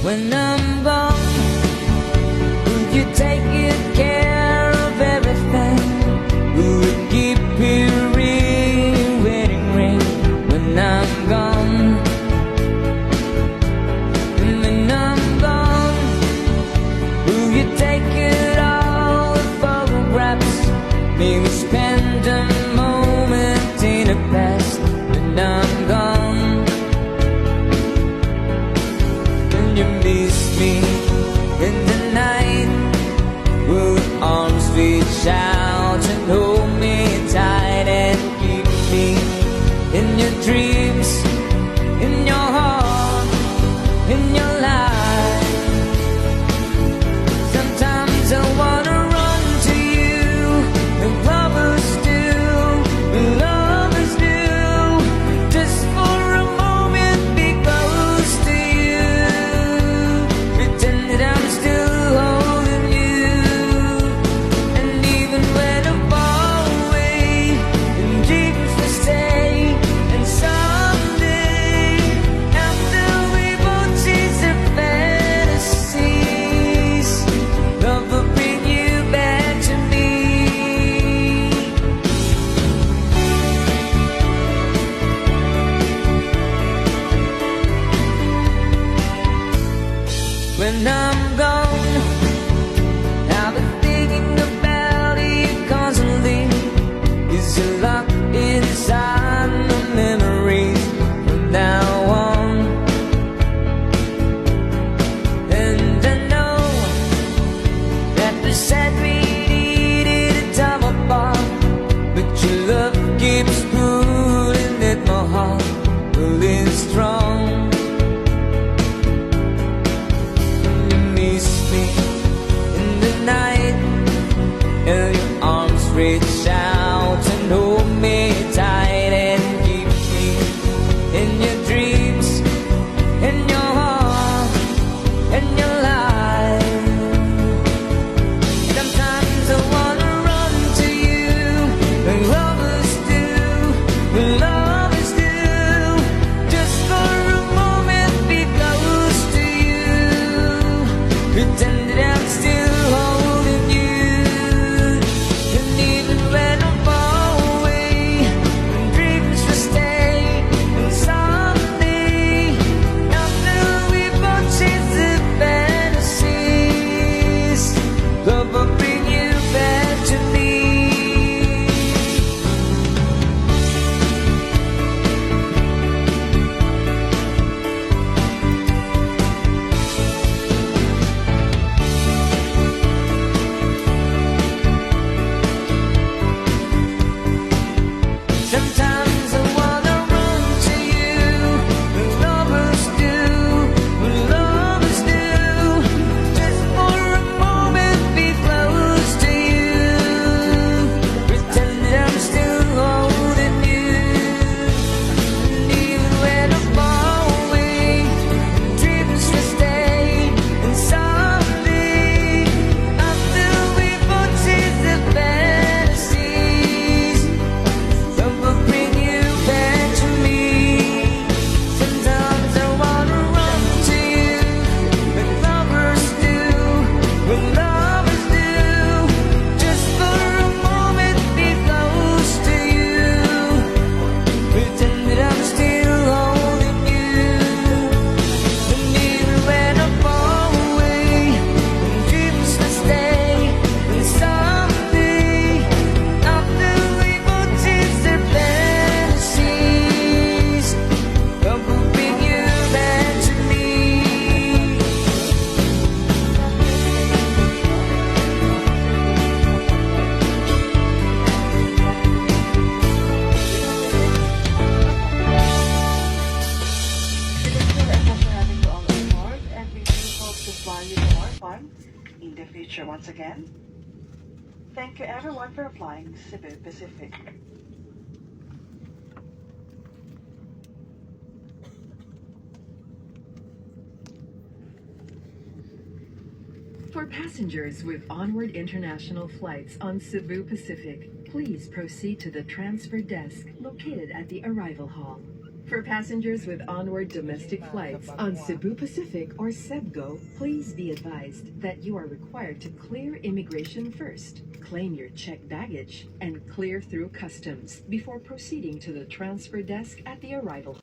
when I'm gone? Will you take good care of everything? Will you keep your wedding ring when I'm gone? And when I'm gone, will you take it all the photographs? Maybe spend a moment in the past when I'm gone. When you miss me in the night, will your arms reach out and hold me tight and keep me in your dreams, in your heart, in your life? Sometimes I wanna run to you, and lovers do, and lovers do, just for a moment be close to you, pretend that I'm still holding you. And even when I'm far away, and dreams will stay, and someday, after we both chase our fantasies, love will bring you back to me. When I'm gone, I'll be thinking about you constantly. Is you locked inside my memories from now on? And I know that the sad we needed a time apart, but your love keeps pulling at my heart, pulling strong. When you miss me in the night, and your arms reach out and hold me tight and keep me in your dreams, in your heart, in your life. Sometimes I wanna run to you, when lovers do, when lovers do, just for a moment be close to you, pretend that I'm still holding you. And even when I'm far away, and dreams will stay, and someday, after we both chase the fantasies, love will bring you back to me. Sometimes I wanna run to you, when lovers do, when lovers do, just for a moment be close to you, pretend that I'm still holding you. And even when I'm far away, and dreams will stay, and someday, after we both chase the fantasies, love will bring you back to me. Sometimes I wanna run to you, when lovers do, when lovers do, just for a moment be close to you, pretend that I'm still holding you. And even when I'm far away, and dreams will stay, and someday, after we both chase their fantasies, love will bring you back to me. For having you all on board, and we do hope to fly you more fun in the future once again. Thank you everyone for flying Cebu Pacific. For passengers with onward international flights on Cebu Pacific, please proceed to the transfer desk located at the arrival hall. For passengers with onward domestic flights on Cebu Pacific or Cebgo, please be advised that you are required to clear immigration first, claim your checked baggage, and clear through customs before proceeding to the transfer desk at the arrival.